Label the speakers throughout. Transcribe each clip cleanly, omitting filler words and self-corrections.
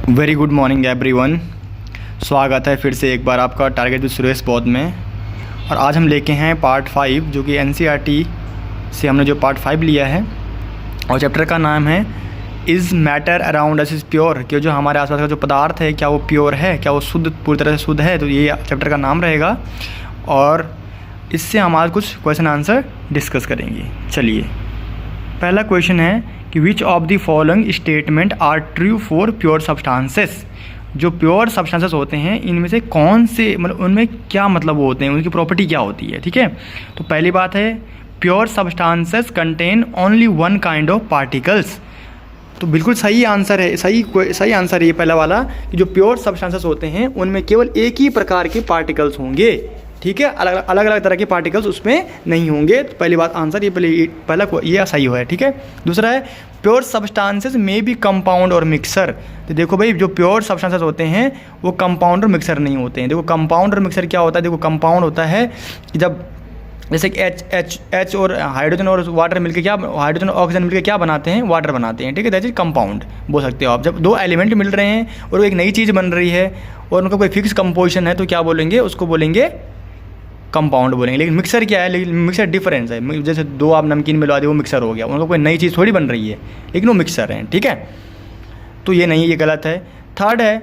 Speaker 1: Very good morning everyone. स्वागत है फिर से एक बार आपका टारगेट विद सुरेश बौद्ध में। और आज हम लेके हैं पार्ट 5, जो कि एनसीईआरटी से हमने जो पार्ट 5 लिया है, और चैप्टर का नाम है is matter around us is pure. कि जो हमारे आसपास का जो पदार्थ है, क्या वो प्योर है, क्या वो शुद्ध, पूरी तरह से शुद्ध है। तो ये चैप्टर का नाम रहेगा और इससे हम आज कुछ क्वेश्चन आंसर डिस्कस करेंगे। चलिए, पहला क्वेश्चन है कि which of the following statement are true for pure substances. जो प्योर सब्सटेंसेस होते हैं, इनमें से कौन से, मतलब उनमें क्या मतलब होते हैं, उनकी प्रॉपर्टी क्या होती है। ठीक है, तो पहली बात है pure substances contain only one kind of particles. तो बिल्कुल सही आंसर है, सही आंसर है ये पहला वाला, कि जो प्योर सब्सटेंसेस होते हैं उनमें केवल एक ही प्रकार के पार्टिकल्स होंगे। ठीक है, अलग अलग तरह के पार्टिकल्स उसमें नहीं होंगे। तो पहली बात आंसर ये पहला ये सही है। ठीक है, दूसरा है प्योर सब्सटेंसेस में भी कंपाउंड और मिक्सर। तो देखो भाई, जो प्योर सब्सटेंसेस होते हैं वो कंपाउंड और मिक्सर नहीं होते हैं। देखो कंपाउंड और मिक्सर क्या होता है। देखो कंपाउंड होता है कि जब जैसे कि एच और हाइड्रोजन और वाटर मिलकर क्या, हाइड्रोजन और ऑक्सीजन मिलकर क्या बनाते हैं, वाटर बनाते हैं। ठीक है, दैट इज कंपाउंड बोल सकते हो आप। जब दो एलिमेंट मिल रहे हैं और एक नई चीज़ बन रही है और उनका कोई फिक्स कंपोजिशन है, तो क्या बोलेंगे, उसको बोलेंगे कंपाउंड बोलेंगे। लेकिन मिक्सर क्या है, लेकिन मिक्सर डिफरेंस है। जैसे दो आप नमकीन मिलवा दे, वो मिक्सर हो गया, उनका कोई नई चीज़ थोड़ी बन रही है, लेकिन वो मिक्सर है। ठीक है, तो ये नहीं, ये गलत है। थर्ड है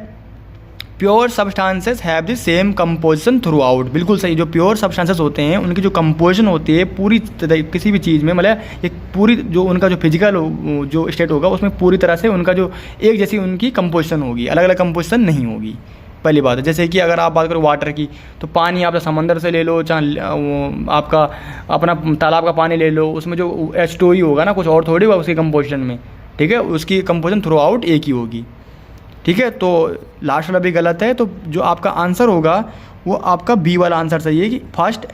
Speaker 1: pure substances have the same composition through out. बिल्कुल सही। जो प्योर सब्सटेंसेस होते हैं उनकी जो कंपोजिशन होती है पूरी किसी भी चीज़ में, मतलब ये पूरी जो उनका जो फिजिकल जो स्टेट होगा उसमें पूरी तरह से उनका जो एक जैसी उनकी कंपोजिशन होगी, अलग अलग कंपोजिशन नहीं होगी। पहली बात है, जैसे कि अगर आप बात करो वाटर की, तो पानी आप समंदर से ले लो, चाहे आपका अपना तालाब का पानी ले लो, उसमें जो H2O ही होगा ना, कुछ और थोड़ी होगा उसकी कंपोजिशन में। ठीक है, उसकी कंपोजिशन थ्रू आउट एक ही होगी। ठीक है, तो लास्ट वाला भी गलत है। तो जो आपका आंसर होगा वो आपका बी वाला आंसर सही है, कि फर्स्ट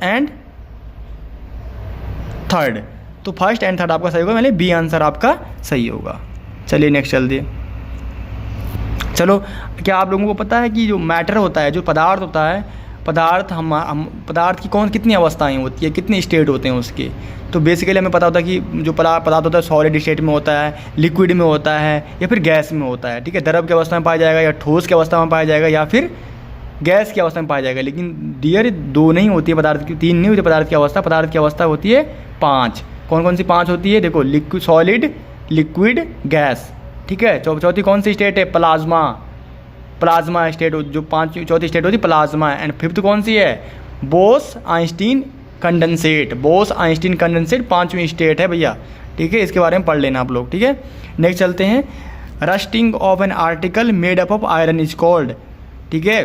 Speaker 1: एंड थर्ड। तो फर्स्ट एंड थर्ड आपका सही होगा, मतलब बी आंसर आपका सही होगा। चलिए नेक्स्ट चल दिए। चलो, क्या आप लोगों को पता है कि जो मैटर होता है, जो पदार्थ होता है, पदार्थ की कितनी अवस्थाएं होती है, कितने स्टेट होते हैं उसके। तो बेसिकली हमें पता होता है कि जो पदार्थ होता है सॉलिड स्टेट में होता है, लिक्विड में होता है, या फिर गैस में होता है। ठीक है, द्रव की अवस्था में पाया जाएगा, या ठोस की अवस्था में पाया जाएगा, या फिर गैस की अवस्था में पाया जाएगा। लेकिन डियर दो नहीं होती है पदार्थ की, तीन नहीं होती पदार्थ की अवस्था। पदार्थ की अवस्था होती है 5। कौन कौन सी 5 होती है, देखो, लिक्विड, सॉलिड, लिक्विड, गैस। ठीक है, चौथी कौन सी स्टेट है, प्लाज्मा स्टेट, जो चौथी स्टेट होती है प्लाज्मा। एंड फिफ्थ कौन सी है, बोस आइंस्टीन कंडेंसेट 5वीं स्टेट है भैया। ठीक है, इसके बारे में पढ़ लेना आप लोग। ठीक है, नेक्स्ट चलते हैं। Rusting of an article made up of iron is called. ठीक है,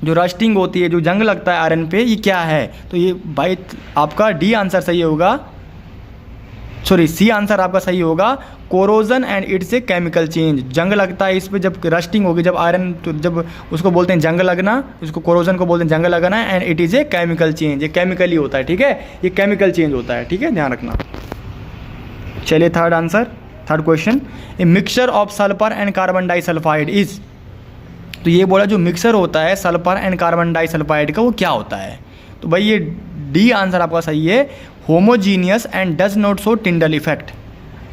Speaker 1: जो रस्टिंग होती है, जो जंग लगता है आयरन पे, ये क्या है। तो ये भाई आपका डी आंसर सही होगा, सॉरी सी आंसर आपका सही होगा, corrosion and it's a chemical change. जंग लगता है इस पर, जब रस्टिंग होगी, जब आयरन, तो जब उसको बोलते हैं जंग लगना, उसको कोरोजन को बोलते हैं जंग लगना। And it is a chemical change, ये केमिकली होता है। ठीक है, ये केमिकल चेंज होता है। ठीक है, ध्यान रखना। चलिए third question, a mixture of sulphur and carbon disulphide is. तो ये बोला जो मिक्सर होता है सल्फर एंड कार्बन डाइसल्फाइड का, वो क्या होता है। तो भाई ये डी आंसर आपका सही है, homogeneous and does not show Tyndall effect.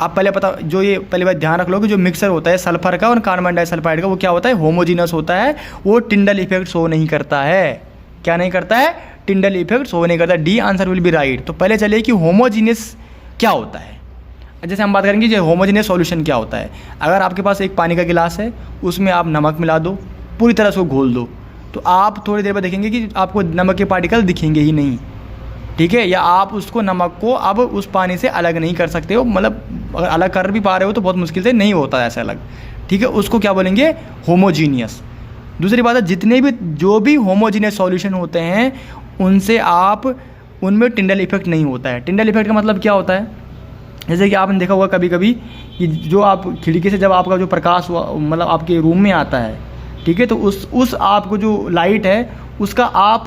Speaker 1: आप पहले बात ध्यान रख लो कि जो मिक्सर होता है सल्फर का और कार्बन डाइसल्फाइड का, वो क्या होता है, होमोजीनियस होता है, वो टिंडल इफेक्ट शो नहीं करता है। क्या नहीं करता है, टिंडल इफेक्ट शो नहीं करता। D answer will be right. तो पहले चलिए कि होमोजीनियस क्या होता है। जैसे हम बात करेंगे जो होमोजीनियस सॉल्यूशन क्या होता है। अगर आपके पास एक पानी का गिलास है, उसमें आप नमक मिला दो, पूरी तरह से घोल दो, तो आप थोड़ी देर बाद देखेंगे कि आपको नमक के पार्टिकल दिखेंगे ही नहीं। ठीक है, या आप उसको, नमक को अब उस पानी से अलग नहीं कर सकते हो, मतलब अगर अलग कर भी पा रहे हो तो बहुत मुश्किल से, नहीं होता है ऐसे अलग। ठीक है, उसको क्या बोलेंगे, होमोजीनियस। दूसरी बात है, जितने भी जो भी होमोजीनियस सॉल्यूशन होते हैं उनमें टिंडल इफेक्ट नहीं होता है। टिंडल इफेक्ट का मतलब क्या होता है, जैसे कि आपने देखा होगा कभी कभी कि जो आप खिड़की से, जब आपका जो प्रकाश मतलब आपके रूम में आता है, ठीक है, तो उस आपको जो लाइट है उसका आप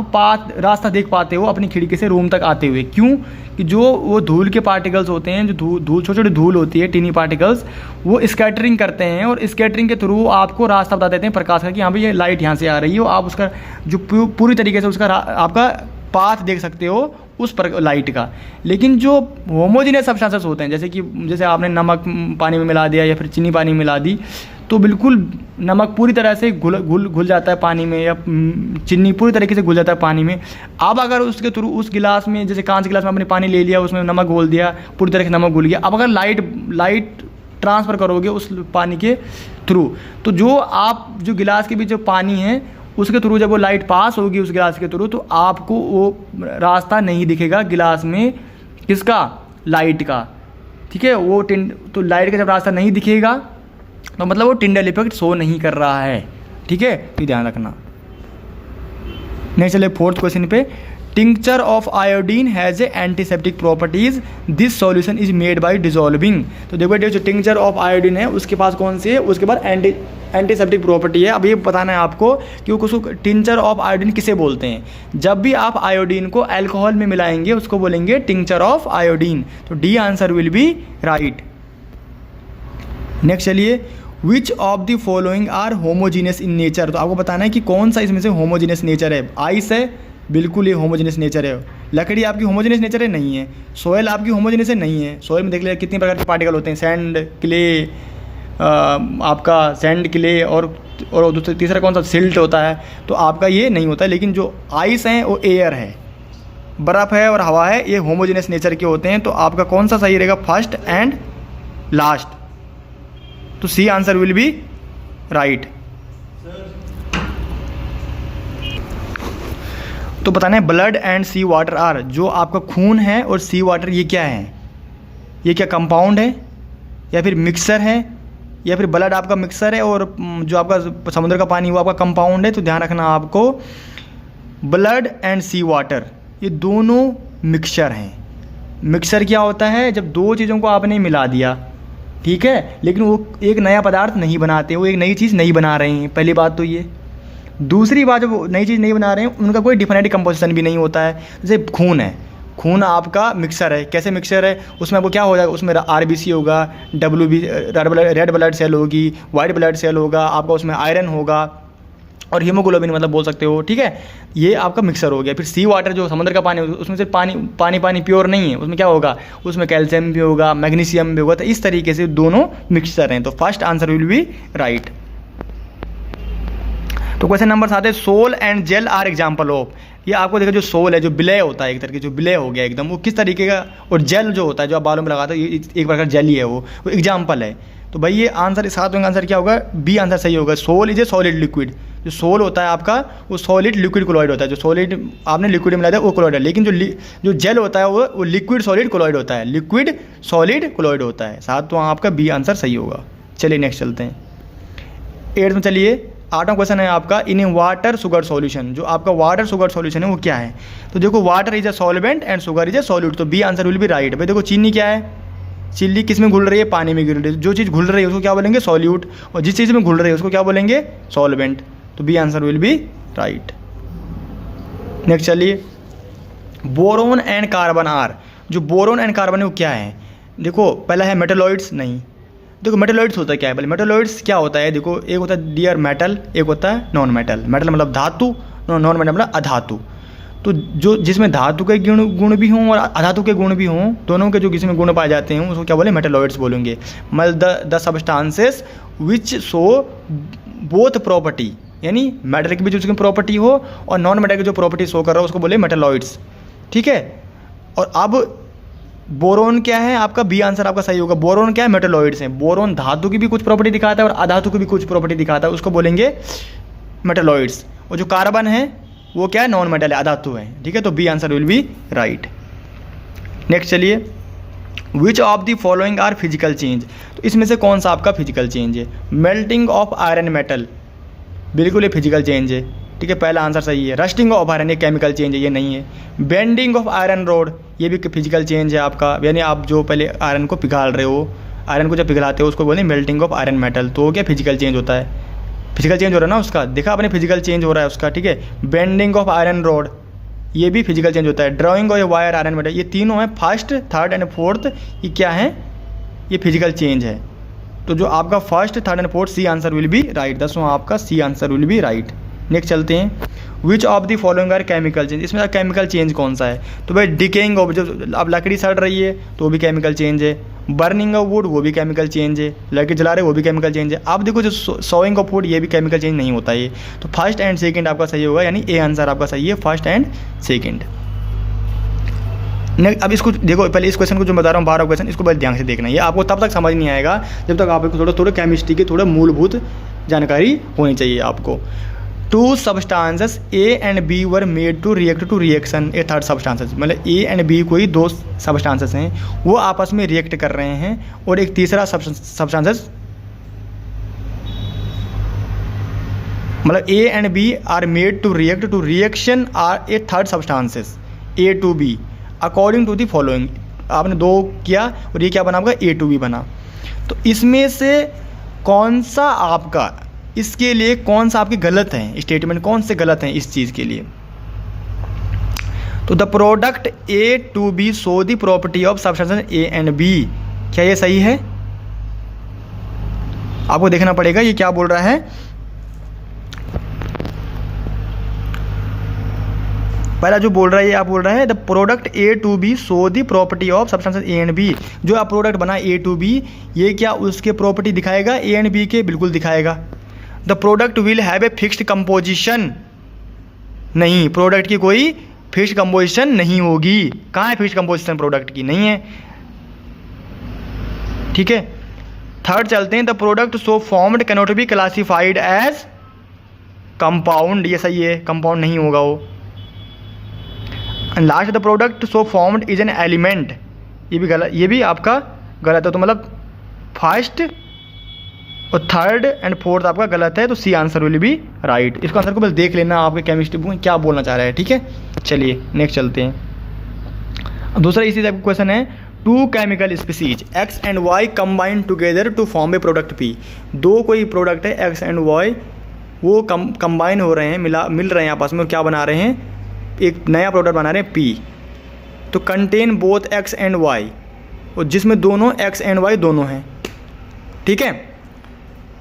Speaker 1: रास्ता देख पाते हो अपनी खिड़की से रूम तक आते हुए। क्यों, कि जो वो धूल के पार्टिकल्स होते हैं, जो धूल छोटे छोटे धूल होती है, टीनी पार्टिकल्स, वो स्कैटरिंग करते हैं और स्कैटरिंग के थ्रू आपको रास्ता बता देते हैं प्रकाश का, कि हाँ भाई ये लाइट यहाँ से आ रही हो। आप उसका जो पूरी तरीके से उसका आपका पाथ देख सकते हो उस पर लाइट का। लेकिन जो होमोजीनियस सब्सटेंसेस होते हैं, जैसे आपने नमक पानी में मिला दिया या फिर चीनी पानी में मिला दी, तो बिल्कुल नमक पूरी तरह से घुल जाता है पानी में, या चीनी पूरी तरीके से घुल जाता है पानी में। अब अगर उसके थ्रू उस गिलास में, जैसे कांच गिलास में आपने पानी ले लिया, उसमें नमक घोल दिया, पूरी तरह से नमक घुल गया, अब अगर लाइट ट्रांसफ़र करोगे उस पानी के थ्रू, तो जो गिलास के बीच जो पानी है उसके थ्रू जब वो लाइट पास होगी उस गिलास के थ्रू, तो आपको वो रास्ता नहीं दिखेगा गिलास में, किसका, लाइट का। ठीक है, वो तो लाइट का जब रास्ता नहीं दिखेगा तो मतलब वो टिंडल इफेक्ट शो नहीं कर रहा है। ठीक है, तो ध्यान रखना। नेक्स्ट चलिए फोर्थ क्वेश्चन पे, tincture of iodine has a antiseptic properties, this solution is made by dissolving. तो देखो जो टिंक्चर ऑफ आयोडीन है उसके पास कौन सी है, उसके पास एंटीसेप्टिक प्रॉपर्टी है। अब ये बताना है आपको कि उसको टिंक्चर ऑफ आयोडीन किसे बोलते हैं। जब भी आप आयोडीन को अल्कोहल में मिलाएंगे उसको बोलेंगे टिंक्चर ऑफ आयोडीन। तो D answer will be right. Next चलिए, which of the following are homogeneous in nature. तो आपको बताना है कि कौन सा इसमें से होमोजीनियस नेचर है। आइस है, बिल्कुल ये होमोजीनियस नेचर है। लकड़ी आपकी होमोजीनियस नेचर है, नहीं है। सोयल आपकी होमोजीनियस है, नहीं है। सोयल में देख लिया कितने प्रकार के पार्टिकल होते हैं, सैंड, क्ले, आपका सैंड, क्ले और तीसरा कौन सा, सिल्ट होता है। तो आपका ये नहीं होता है। लेकिन जो आइस हैं वो एयर है, बर्फ़ है और हवा है, ये होमोजीनियस नेचर के होते हैं। तो आपका कौन सा सही रहेगा, फर्स्ट एंड लास्ट। तो C answer will be right. तो बताना है blood and sea water are, जो आपका खून है और सी वाटर ये क्या है, ये क्या कंपाउंड है या फिर मिक्सर है, या फिर ब्लड आपका मिक्सर है और जो आपका समुद्र का पानी वो आपका कंपाउंड है। तो ध्यान रखना आपको, ब्लड एंड सी वाटर ये दोनों मिक्सचर हैं। मिक्सर क्या होता है, जब दो चीज़ों को आपने मिला दिया, ठीक है, लेकिन वो एक नया पदार्थ नहीं बनाते, वो एक नई चीज़ नहीं बना रहे हैं। पहली बात तो ये। दूसरी बात, जब नई चीज़ नहीं बना रहे हैं उनका कोई डिफिनेटिव कंपोजिशन भी नहीं होता है। जैसे खून है, खून आपका मिक्सर है। कैसे मिक्सर है, उसमें आपको क्या हो जाएगा, उसमें RBC होगा, रेड ब्लड सेल होगी, वाइट ब्लड सेल होगा, आपका उसमें आयरन होगा और हीमोग्लोबिन मतलब बोल सकते हो। ठीक है, ये आपका मिक्सर हो गया। फिर सी वाटर जो समुद्र का पानी, उसमें से पानी प्योर नहीं है, उसमें क्या होगा, उसमें कैल्शियम भी होगा, मैग्नीशियम भी होगा। तो इस तरीके से दोनों मिक्सर हैं। तो first answer will be right. तो क्वेश्चन नंबर 7 है, sol and gel are example of. ये आपको देखो, जो सोल है, जो विलय होता है, एक तरह की जो विलय हो गया एकदम, वो किस तरीके का, और जेल जो होता है जो आप बालों में लगाते हो, ये एक प्रकार जेल ही है, वो एग्जाम्पल है। तो भाई ये आंसर, सातवें आंसर क्या होगा, बी आंसर सही होगा। Sol is a solid liquid. जो सोल होता है आपका वो सॉलिड लिक्विड कोलॉइड होता है। जो सॉलिड आपने लिक्विड में मिलाया वो कोलॉइड है। लेकिन जो जेल होता है वो लिक्विड सॉलिड कोलॉइड होता है, लिक्विड सॉलिड कोलॉइड होता है। सातवां आपका बी आंसर सही होगा। चलिए नेक्स्ट चलते हैं 8th में। चलिए 8वां क्वेश्चन है आपका, इन वाटर शुगर सॉल्यूशन। जो आपका वाटर शुगर सॉल्यूशन है वो क्या है। तो देखो, water is a solvent and sugar is a solute. तो B answer will be right. भाई देखो, चीनी क्या है, चिल्ली किस में घुल रही है, पानी में घुल रही है। जो चीज़ घुल रही है उसको क्या बोलेंगे, सॉल्यूट, और जिस चीज़ में घुल रही है उसको क्या बोलेंगे, सॉल्वेंट। तो B answer will be right. Next चलिए, बोरोन एंड कार्बन आर। जो बोरोन एंड कार्बन है वो क्या है। देखो, पहला है मेटलॉइड्स। नहीं, देखो मेटलॉइड्स होता है क्या है, पहले मेटलॉइड्स क्या होता है। देखो, एक होता है डियर मेटल, एक होता है नॉन मेटल। मेटल मतलब धातु, नॉन मेटल मतलब अधातु। तो जो जिसमें धातु के गुण भी हों और अधातु के गुण भी हों, दोनों के जो जिसमें गुण पाए जाते हैं उसको क्या बोले, मेटलॉइड्स बोलेंगे। मतलब the substances which show both property, यानी मेटल की भी जो उसकी प्रॉपर्टी हो और नॉन मेटल की जो प्रॉपर्टी शो कर रहा हो उसको बोले मेटलॉइड्स। ठीक है, और अब बोरोन क्या है आपका, बी आंसर आपका सही होगा। बोरोन क्या है, मेटलॉइड्स हैं। बोरोन धातु की भी कुछ प्रॉपर्टी दिखाता है और अधातु की भी कुछ प्रॉपर्टी दिखाता है, उसको बोलेंगे मेटलॉइड्स। और जो कार्बन है वो क्या है, नॉन मेटल है, अधातु है। ठीक है, तो B answer will be right. Next चलिए, which of the following are physical change. तो इसमें से कौन सा आपका फिजिकल चेंज है। मेल्टिंग ऑफ आयरन मेटल, बिल्कुल ये फिजिकल चेंज है। ठीक है, पहला आंसर सही है। रस्टिंग ऑफ आयरन, ये केमिकल चेंज है, ये नहीं है। बेंडिंग ऑफ आयरन रोड, ये भी फिजिकल चेंज है आपका, यानी आप जो पहले आयरन को पिघाल रहे हो, आयरन को जब पिघलाते हो उसको बोलें मेल्टिंग ऑफ आयरन मेटल। तो क्या फिजिकल चेंज होता है, फिजिकल चेंज हो रहा है ना उसका, देखा आपने, फिजिकल चेंज हो रहा है उसका। ठीक है, बेंडिंग ऑफ आयरन रोड, ये भी फिजिकल चेंज होता है। Drying of wire iron metal, ये तीनों हैं, फर्स्ट, थर्ड एंड फोर्थ, ये क्या है, ये फिजिकल चेंज है। तो जो आपका first, third and fourth, C answer will be right. 10वां आपका C answer will be right. Next चलते हैं, which of the following are chemical change, इसमें केमिकल चेंज कौन सा है? तो भाई डिकेइंग ऑफ, जब अब लकड़ी सड़ रही है तो वो भी केमिकल चेंज है, बर्निंग ऑफ वुड वो भी केमिकल चेंज है, लकड़ी जला रहे वो भी केमिकल चेंज है। आप देखो जो सोइंग ऑफ वुड ये भी केमिकल चेंज नहीं होता ये। तो फर्स्ट एंड सेकंड आपका सही होगा, यानी ए आंसर आपका सही है, फर्स्ट एंड सेकंड। अब इसको देखो, पहले इस क्वेश्चन को जो बता रहा हूँ 12 क्वेश्चन, इसको पहले ध्यान से देखना है। ये आपको तब तक समझ नहीं आएगा जब तक आपको थोड़ा केमिस्ट्री की थोड़ा मूलभूत जानकारी होनी चाहिए आपको। Two substances A and B were made to react to reaction A third substances, मतलब ए एंड बी कोई दो सब्सटेंसेस हैं, वो आपस में रिएक्ट कर रहे हैं और एक तीसरा सब्सटेंसेस, मतलब A and B are made to reaction are A third substances A to B according to the following. आपने दो किया और ये क्या बना आपका ए टू बी बना। तो इसमें से कौन सा आपका, इसके लिए कौन सा आपके गलत है स्टेटमेंट, कौन से गलत हैं इस चीज़ के लिए? तो the product A to B show the property of substance A and B, क्या ये सही है? आपको देखना पड़ेगा ये क्या बोल रहा है। पहला जो बोल रहा है ये आप बोल रहा है the product A to B show the property of substances A and B. जो आप प्रोडक्ट बना ए टू बी, ये क्या उसके प्रॉपर्टी दिखाएगा ए एंड बी के? बिल्कुल दिखाएगा। The product will have a fixed composition, नहीं, प्रोडक्ट की कोई फिक्स्ड कंपोजिशन नहीं होगी। कहाँ है फिक्स्ड कंपोजिशन प्रोडक्ट की? नहीं है, ठीक है। थर्ड चलते हैं, the product so formed can not be classified as compound, ये सही है, कंपाउंड नहीं होगा वो। Last, the product so formed is an element, ये भी गलत, ये भी आपका गलत है। तो मतलब फर्स्ट और थर्ड एंड फोर्थ आपका गलत है, तो C answer will be right. इसको आंसर को बस देख लेना, आपके केमिस्ट्री बुक में क्या बोलना चाह रहा है, ठीक है। चलिए नेक्स्ट चलते हैं। दूसरा इसी टाइप का क्वेश्चन है, two chemical species X and Y combine together to form a product P. दो कोई प्रोडक्ट है एक्स एंड वाई, वो कंबाइन हो रहे हैं, मिल रहे हैं आपस में, और क्या बना रहे हैं? एक नया प्रोडक्ट बना रहे हैं पी। तो contain both X and Y, और जिसमें दोनों एक्स एंड वाई दोनों हैं, ठीक है।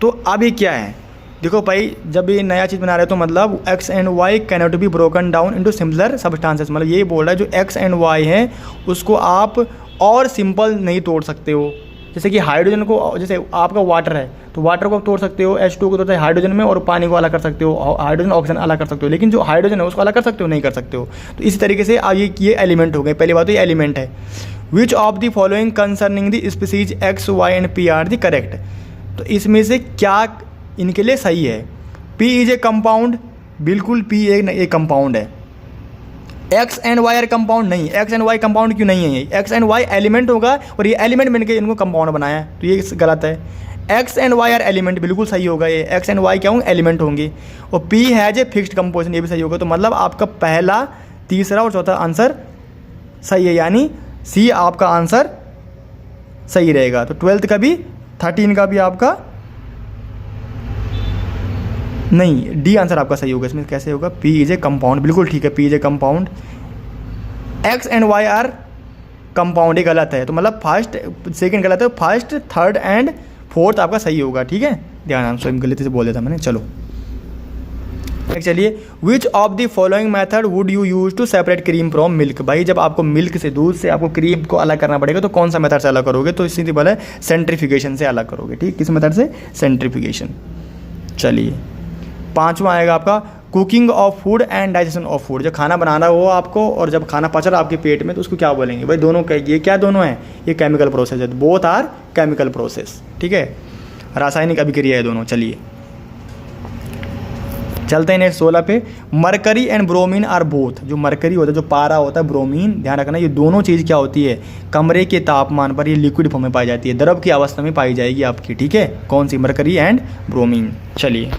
Speaker 1: तो अब ये क्या है? देखो भाई, जब ये नया चीज़ बना रहे हो तो मतलब X and Y can not be broken down into simpler substances, मतलब ये बोल रहा है जो एक्स एंड वाई है उसको आप और सिंपल नहीं तोड़ सकते हो। जैसे कि हाइड्रोजन को, जैसे आपका वाटर है तो वाटर को तोड़ सकते हो, H2 को तोड़ते हैं हाइड्रोजन में, और पानी को अलग कर सकते हो, हाइड्रोजन ऑक्सीजन अलग कर सकते हो, लेकिन जो हाइड्रोजन है उसको अलग कर सकते हो? नहीं कर सकते हो। तो इसी तरीके से ये एलिमेंट हो गए। पहली बात तो ये एलिमेंट है। Which of the following concerning the species X Y and P are the correct. तो इसमें से क्या इनके लिए सही है? पी इज ए कंपाउंड, बिल्कुल पी एक कंपाउंड है। X and Y are compound, नहीं, एक्स एंड वाई कंपाउंड क्यों नहीं है? ये एक्स एंड वाई एलिमेंट होगा और ये एलिमेंट बन के इनको कंपाउंड बनाया है, तो ये गलत है। X and Y are element, बिल्कुल सही होगा, ये एक्स एंड वाई क्या होंगे? एलिमेंट होंगे। और P has a fixed composition, ये भी सही होगा। तो मतलब आपका पहला, तीसरा और चौथा आंसर सही है, यानी सी आपका आंसर सही रहेगा। तो 12th का भी, 13 का भी आपका नहीं, डी आंसर आपका सही होगा। इसमें कैसे होगा? पी इज ए कंपाउंड, बिल्कुल ठीक है, P is a compound. X and Y are compound, ये गलत है। तो मतलब फर्स्ट सेकंड गलत है, फर्स्ट थर्ड एंड फोर्थ आपका सही होगा, ठीक है। ध्यान से गलती से बोल देता मैंने। चलो चलिए, which of the following method would you use to separate cream from milk. भाई जब आपको मिल्क से, दूध से आपको क्रीम को अलग करना पड़ेगा तो कौन सा मेथड से अलग करोगे? तो इसी बोला सेंट्रीफ्यूगेशन से अलग करोगे, ठीक। किस मेथड से? सेंट्रीफ्यूगेशन। चलिए, पांचवा आएगा आपका cooking of food and digestion of food. जब खाना बनाना हो आपको और जब खाना पच रहा आपके पेट में तो उसको क्या बोलेंगे? भाई दोनों ये क्या दोनों हैं? ये केमिकल प्रोसेस है, बोथ आर केमिकल प्रोसेस, ठीक है, रासायनिक अभिक्रिया है दोनों। चलिए चलते हैं नेक्स्ट 16 पे। Mercury and bromine are both. जो मरकरी होता है, जो पारा होता है, ब्रोमीन, ध्यान रखना, ये दोनों चीज़ क्या होती है? कमरे के तापमान पर ये लिक्विड फॉर्म में पाई जाती है, द्रव की अवस्था में पाई जाएगी आपकी, ठीक है। कौन सी? Mercury and bromine. चलिए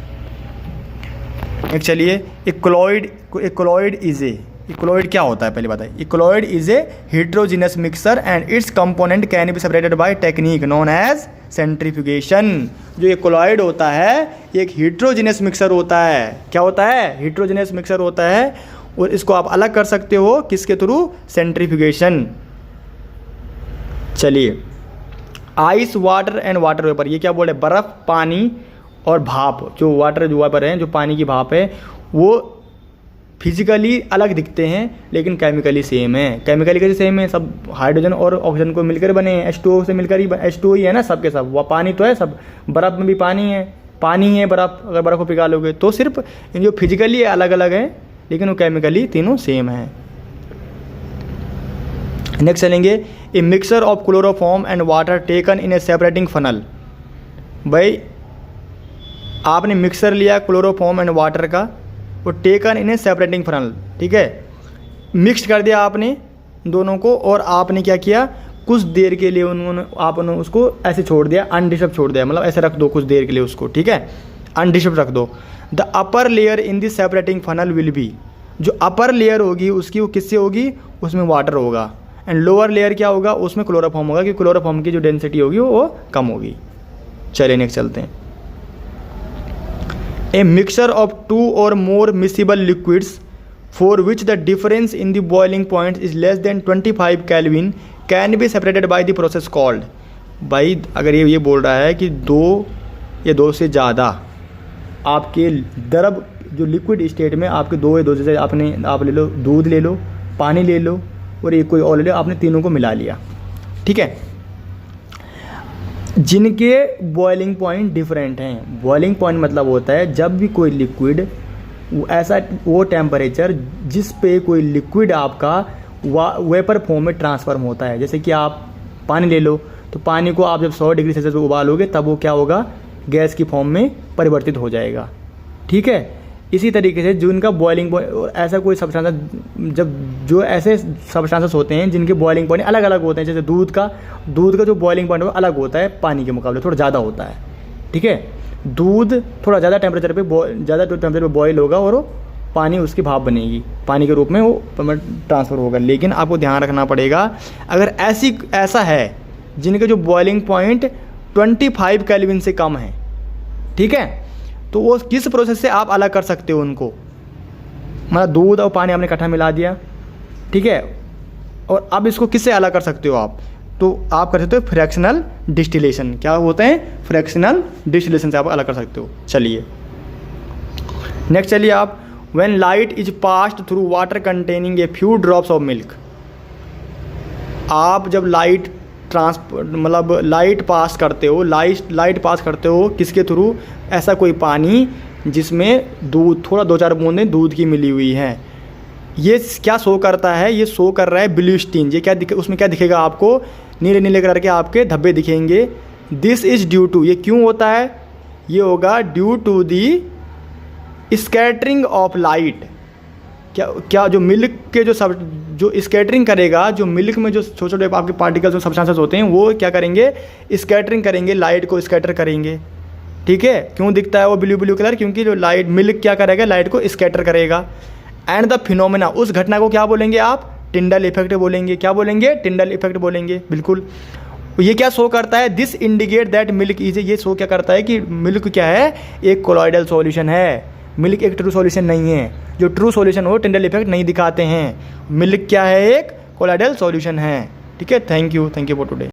Speaker 1: एक, चलिए, इक्लोइड इज ए, इक्लोइड क्या होता है पहले बताइए? Colloid is a heterogeneous mixture and its component can be separated by technique known as centrifugation. जो इक्लोइड होता है एक हेट्रोजीनियस मिक्सचर होता है। क्या होता है? हेट्रोजीनियस मिक्सचर होता है, और इसको आप अलग कर सकते हो किसके थ्रू? सेंट्रीफ्यूगेशन। चलिए, ice, water and water vapour, ये क्या बोले? बर्फ़, पानी और भाप। जो वाटर, जो वेपर है, जो पानी की भाप है, वो फिजिकली अलग दिखते हैं लेकिन केमिकली सेम है। केमिकली कैसे सेम है? सब हाइड्रोजन और ऑक्सीजन को मिलकर बने हैं, H2O से मिलकर ही H2O ही है ना सब के सब। वह पानी तो है, सब बर्फ़ में भी पानी है बर्फ़। अगर बर्फ़ को पिघा लोगे तो सिर्फ इन जो फिजिकली अलग अलग है लेकिन वो केमिकली तीनों सेम है। नेक्स्ट चलेंगे, a mixer of chloroform and water taken in a separating funnel. भाई आपने मिक्सर लिया क्लोरोफॉर्म एंड वाटर का, वो taken in a separating funnel, ठीक है, मिक्स कर दिया आपने दोनों को और आपने क्या किया, कुछ देर के लिए आपने उसको ऐसे छोड़ दिया, अनडिस्टर्ब छोड़ दिया, मतलब ऐसे रख दो कुछ देर के लिए उसको, ठीक है, अनडिस्टर्ब रख दो। The upper layer in this separating funnel will be, जो अपर लेयर होगी उसकी वो किससे होगी, उसमें वाटर होगा, एंड लोअर लेयर क्या होगा, उसमें क्लोरोफॉर्म होगा, क्योंकि क्लोरोफॉर्म की जो डेंसिटी होगी वो कम होगी। चलिए नेक्स्ट चलते हैं। ए मिक्सचर ऑफ 2 और more miscible liquids for which the difference in the boiling point is less than 25 kelvin can be separated by the process called. भाई अगर ये बोल रहा है कि 2 या 2 से ज़्यादा आपके द्रव जो लिक्विड स्टेट में आपके 2 या 2 से आप ले लो, दूध ले लो, पानी ले लो और एक कोई और ले लो, आपने तीनों को मिला लिया, ठीक है, जिनके बॉइलिंग पॉइंट डिफरेंट हैं। बॉइलिंग पॉइंट मतलब होता है जब भी कोई लिक्विड ऐसा वो टेम्परेचर जिस पे कोई लिक्विड आपका वेपर फॉर्म में ट्रांसफॉर्म होता है। जैसे कि आप पानी ले लो, तो पानी को आप जब 100 डिग्री सेल्सियस पे उबालोगे तब वो क्या होगा, गैस की फॉर्म में परिवर्तित हो जाएगा, ठीक है। इसी तरीके से जो इनका बॉइलिंग पॉइंट और ऐसा कोई सब्सटेंस, जब जो ऐसे सब्सटेंसेस होते हैं जिनके बॉइलिंग पॉइंट अलग अलग होते हैं, जैसे दूध का जो बॉइलिंग पॉइंट है अलग होता है, पानी के मुकाबले थोड़ा ज़्यादा होता है, ठीक है। दूध थोड़ा ज़्यादा टेम्परेचर पे बॉयल होगा और वो पानी उसकी भाप बनेगी, पानी के रूप में वो ट्रांसफ़र होगा। लेकिन आपको ध्यान रखना पड़ेगा, अगर ऐसा है जिनके जो बॉइलिंग पॉइंट 25 केल्विन से कम है, ठीक है, तो वो किस प्रोसेस से आप अलग कर सकते हो उनको, मतलब दूध और पानी आपने इकट्ठा मिला दिया, ठीक है, और अब इसको किससे अलग कर सकते हो आप, तो आप कर सकते हो फ्रैक्शनल डिस्टिलेशन। क्या होते हैं, फ्रैक्शनल डिस्टिलेशन से आप अलग कर सकते हो। चलिए नेक्स्ट चलिए आप, when light is passed through water containing a few drops of milk. आप जब लाइट पास करते हो, लाइट पास करते हो किसके थ्रू, ऐसा कोई पानी जिसमें दूध थोड़ा 2-4 बूंदें दूध की मिली हुई हैं। ये क्या शो करता है, ये शो कर रहा है ब्लू स्टीन। ये क्या उसमें क्या दिखेगा आपको, नीले नीले कलर के आपके धब्बे दिखेंगे। दिस इज़ ड्यू टू, ये क्यों होता है, ये होगा due to the scattering of light. क्या जो मिल्क के जो स्कैटरिंग करेगा, जो मिल्क में जो छोटे छोटे आपके पार्टिकल्स और सब्सटेंसेस होते हैं वो क्या करेंगे, स्कैटरिंग करेंगे, लाइट को स्कैटर करेंगे, ठीक है। क्यों दिखता है वो ब्लू कलर, क्योंकि जो लाइट मिल्क क्या करेगा, लाइट को स्कैटर करेगा। एंड द फिनोमेना, उस घटना को क्या बोलेंगे आप, टिंडल इफेक्ट बोलेंगे। क्या बोलेंगे, टिंडल इफेक्ट बोलेंगे, बिल्कुल। ये क्या शो करता है, this indicate that milk is, ये शो क्या करता है कि मिल्क क्या है, एक कोलॉइडल सॉल्यूशन है। मिल्क एक ट्रू सॉल्यूशन नहीं है, जो ट्रू सॉल्यूशन हो टिंडल इफेक्ट नहीं दिखाते हैं। मिल्क क्या है, एक कोलॉइडल सॉल्यूशन है, ठीक है। Thank you for today.